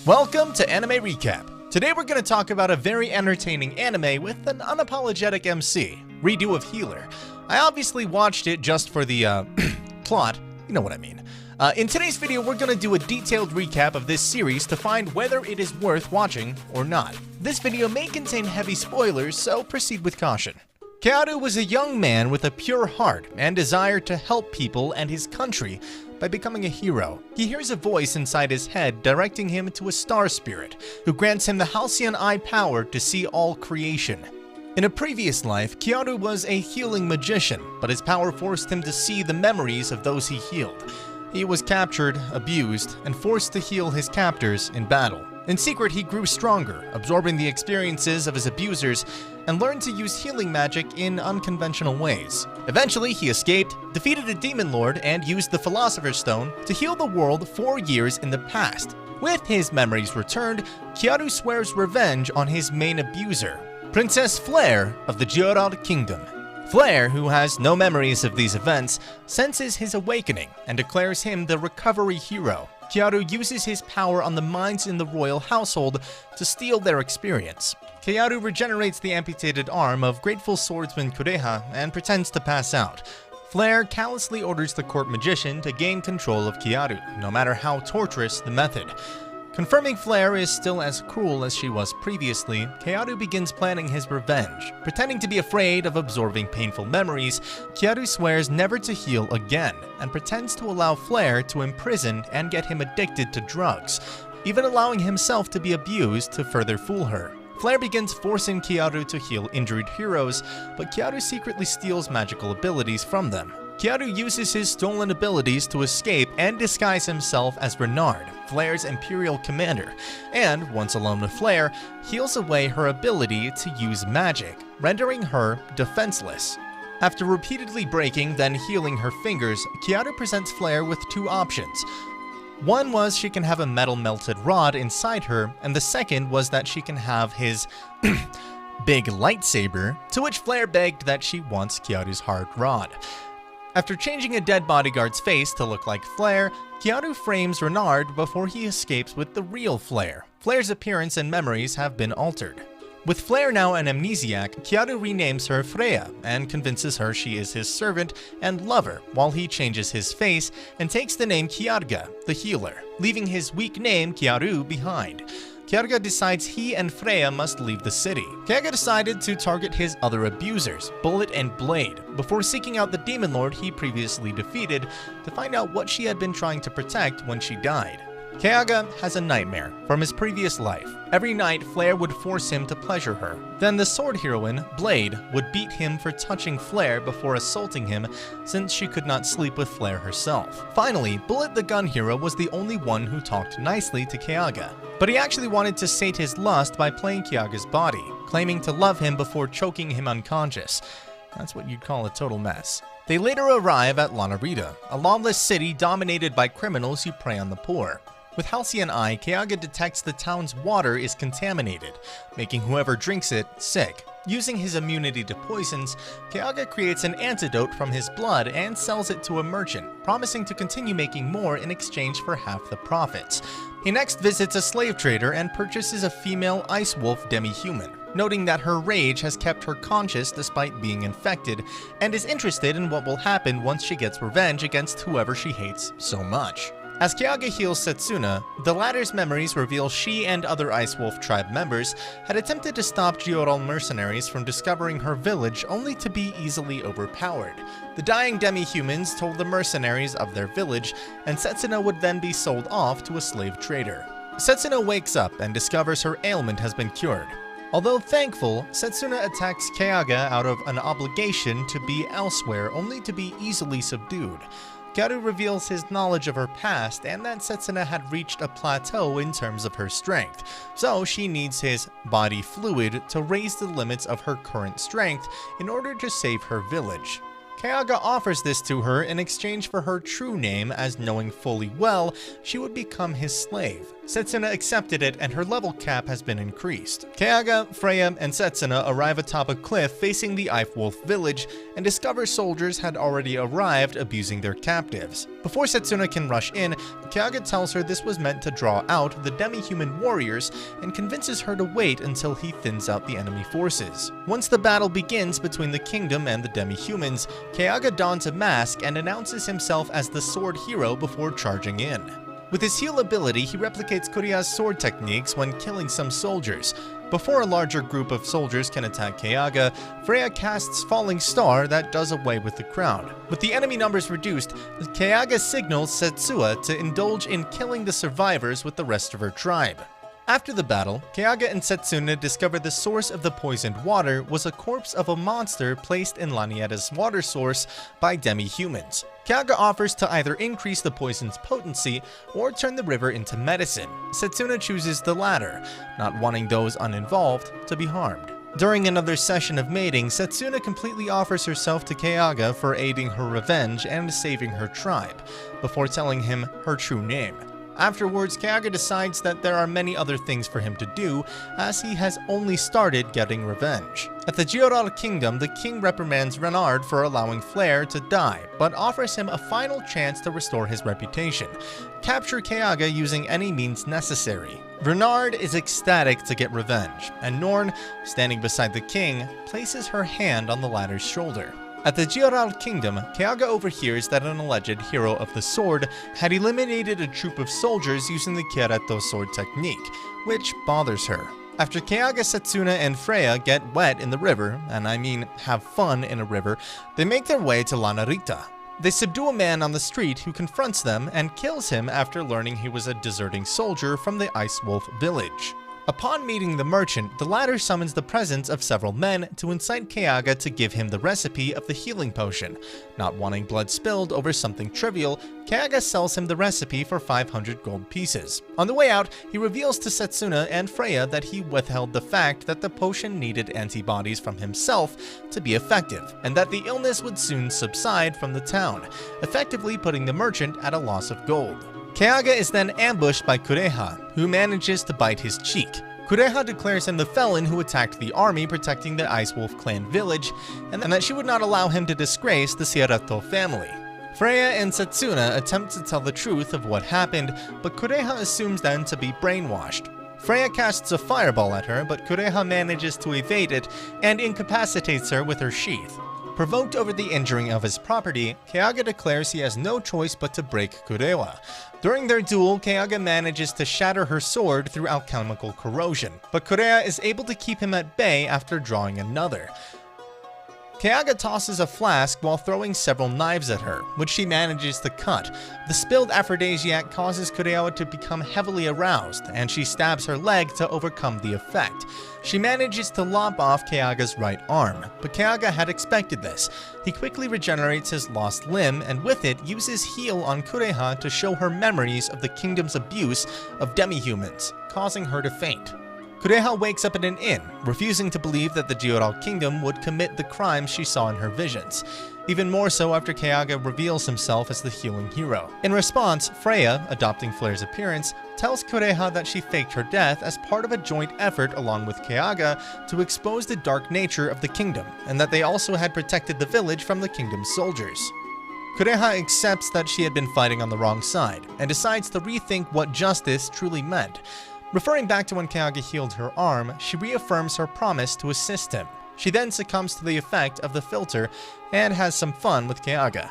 Welcome to Anime Recap. Today we're going to talk about a very entertaining anime with an unapologetic MC, Redo of Healer. I obviously watched it just for the plot, you know what I mean. In today's video we're going to do a detailed recap of this series to find whether it is worth watching or not. This video may contain heavy spoilers, so proceed with caution. Kearu was a young man with a pure heart and desire to help people and his country by becoming a hero. He hears a voice inside his head directing him to a star spirit, who grants him the halcyon eye power to see all creation. In a previous life, Kearu was a healing magician, but his power forced him to see the memories of those he healed. He was captured, abused, and forced to heal his captors in battle. In secret, he grew stronger, absorbing the experiences of his abusers, and learned to use healing magic in unconventional ways. Eventually, he escaped, defeated a demon lord, and used the Philosopher's Stone to heal the world 4 years in the past. With his memories returned, Kearu swears revenge on his main abuser, Princess Flare of the gigguk Kingdom. Flare, who has no memories of these events, senses his awakening and declares him the recovery hero. Kearu uses his power on the minds in the royal household to steal their experience. Kearu regenerates the amputated arm of grateful swordsman Kureha and pretends to pass out. Flare callously orders the court magician to gain control of Kearu, no matter how torturous the method. Confirming Flare is still as cruel as she was previously, Kearu begins planning his revenge. Pretending to be afraid of absorbing painful memories, Kearu swears never to heal again, and pretends to allow Flare to imprison and get him addicted to drugs, even allowing himself to be abused to further fool her. Flare begins forcing Kearu to heal injured heroes, but Kearu secretly steals magical abilities from them. Kearu uses his stolen abilities to escape and disguise himself as Renard, Flare's imperial commander, and, once alone with Flare, heals away her ability to use magic, rendering her defenseless. After repeatedly breaking, then healing her fingers, Kearu presents Flare with 2 options. One was she can have a metal melted rod inside her, and the second was that she can have his big lightsaber, to which Flare begged that she wants Kearu's hard rod. After changing a dead bodyguard's face to look like Flare, Kearu frames Renard before he escapes with the real Flare. Flare's appearance and memories have been altered. With Flare now an amnesiac, Kearu renames her Freya and convinces her she is his servant and lover, while he changes his face and takes the name Kiarga, the healer, leaving his weak name Kearu behind. Kiarga decides he and Freya must leave the city. Kiarga decided to target his other abusers, Bullet and Blade, before seeking out the demon lord he previously defeated to find out what she had been trying to protect when she died. Kiarga has a nightmare from his previous life. Every night, Flare would force him to pleasure her. Then the sword heroine, Blade, would beat him for touching Flare before assaulting him, since she could not sleep with Flare herself. Finally, Bullet the gun hero was the only one who talked nicely to Kiarga. But he actually wanted to sate his lust by playing Kiarga's body, claiming to love him before choking him unconscious. That's what you'd call a total mess. They later arrive at La Narita, a lawless city dominated by criminals who prey on the poor. With Halcyon Eye, Kiarga detects the town's water is contaminated, making whoever drinks it sick. Using his immunity to poisons, Kiarga creates an antidote from his blood and sells it to a merchant, promising to continue making more in exchange for half the profits. He next visits a slave trader and purchases a female ice wolf demi-human, noting that her rage has kept her conscious despite being infected, and is interested in what will happen once she gets revenge against whoever she hates so much. As Kiarga heals Setsuna, the latter's memories reveal she and other Ice Wolf tribe members had attempted to stop gigguk mercenaries from discovering her village only to be easily overpowered. The dying demi-humans told the mercenaries of their village, and Setsuna would then be sold off to a slave trader. Setsuna wakes up and discovers her ailment has been cured. Although thankful, Setsuna attacks Kiarga out of an obligation to be elsewhere only to be easily subdued. Kearu reveals his knowledge of her past and that Setsuna had reached a plateau in terms of her strength, so she needs his body fluid to raise the limits of her current strength in order to save her village. Kiarga offers this to her in exchange for her true name, as knowing fully well she would become his slave. Setsuna accepted it and her level cap has been increased. Keiaga, Freya, and Setsuna arrive atop a cliff facing the Ice Wolf village and discover soldiers had already arrived abusing their captives. Before Setsuna can rush in, Keiaga tells her this was meant to draw out the demi-human warriors and convinces her to wait until he thins out the enemy forces. Once the battle begins between the kingdom and the demi-humans, Keiaga dons a mask and announces himself as the sword hero before charging in. With his heal ability, he replicates Kureha's sword techniques when killing some soldiers. Before a larger group of soldiers can attack Keiaga, Freya casts Falling Star that does away with the crowd. With the enemy numbers reduced, Keiaga signals Setsuna to indulge in killing the survivors with the rest of her tribe. After the battle, Keiaga and Setsuna discover the source of the poisoned water was a corpse of a monster placed in Lanietta's water source by demi-humans. Keiaga offers to either increase the poison's potency or turn the river into medicine. Setsuna chooses the latter, not wanting those uninvolved to be harmed. During another session of mating, Setsuna completely offers herself to Keiaga for aiding her revenge and saving her tribe, before telling him her true name. Afterwards, Keiaga decides that there are many other things for him to do, as he has only started getting revenge. At the Gigguk Kingdom, the king reprimands Renard for allowing Flare to die, but offers him a final chance to restore his reputation. Capture Keiaga using any means necessary. Renard is ecstatic to get revenge, and Norn, standing beside the king, places her hand on the latter's shoulder. At the Gigguk Kingdom, Keiaga overhears that an alleged hero of the sword had eliminated a troop of soldiers using the Keiretto sword technique, which bothers her. After Keiaga, Setsuna, and Freya get wet in the river, and I mean have fun in a river, they make their way to La Narita. They subdue a man on the street who confronts them and kills him after learning he was a deserting soldier from the Ice Wolf village. Upon meeting the merchant, the latter summons the presence of several men to incite Keiaga to give him the recipe of the healing potion. Not wanting blood spilled over something trivial, Keiaga sells him the recipe for 500 gold pieces. On the way out, he reveals to Setsuna and Freya that he withheld the fact that the potion needed antibodies from himself to be effective, and that the illness would soon subside from the town, effectively putting the merchant at a loss of gold. Keiaga is then ambushed by Kureha, who manages to bite his cheek. Kureha declares him the felon who attacked the army protecting the Ice Wolf clan village, and that she would not allow him to disgrace the Keiretto family. Freya and Setsuna attempt to tell the truth of what happened, but Kureha assumes them to be brainwashed. Freya casts a fireball at her, but Kureha manages to evade it and incapacitates her with her sheath. Provoked over the injuring of his property, Keiaga declares he has no choice but to break Kureha. During their duel, Keiaga manages to shatter her sword through alchemical corrosion, but Kureha is able to keep him at bay after drawing another. Keiaga tosses a flask while throwing several knives at her, which she manages to cut. The spilled aphrodisiac causes Kureha to become heavily aroused, and she stabs her leg to overcome the effect. She manages to lop off Keiaga's right arm, but Keiaga had expected this. He quickly regenerates his lost limb, and with it uses heal on Kureha to show her memories of the kingdom's abuse of demi-humans, causing her to faint. Kureha wakes up at an inn, refusing to believe that the Gigguk Kingdom would commit the crimes she saw in her visions. Even more so after Keiaga reveals himself as the healing hero. In response, Freya, adopting Flare's appearance, tells Kureha that she faked her death as part of a joint effort along with Keiaga to expose the dark nature of the kingdom, and that they also had protected the village from the kingdom's soldiers. Kureha accepts that she had been fighting on the wrong side, and decides to rethink what justice truly meant. Referring back to when Keiaga healed her arm, she reaffirms her promise to assist him. She then succumbs to the effect of the filter and has some fun with Keiaga.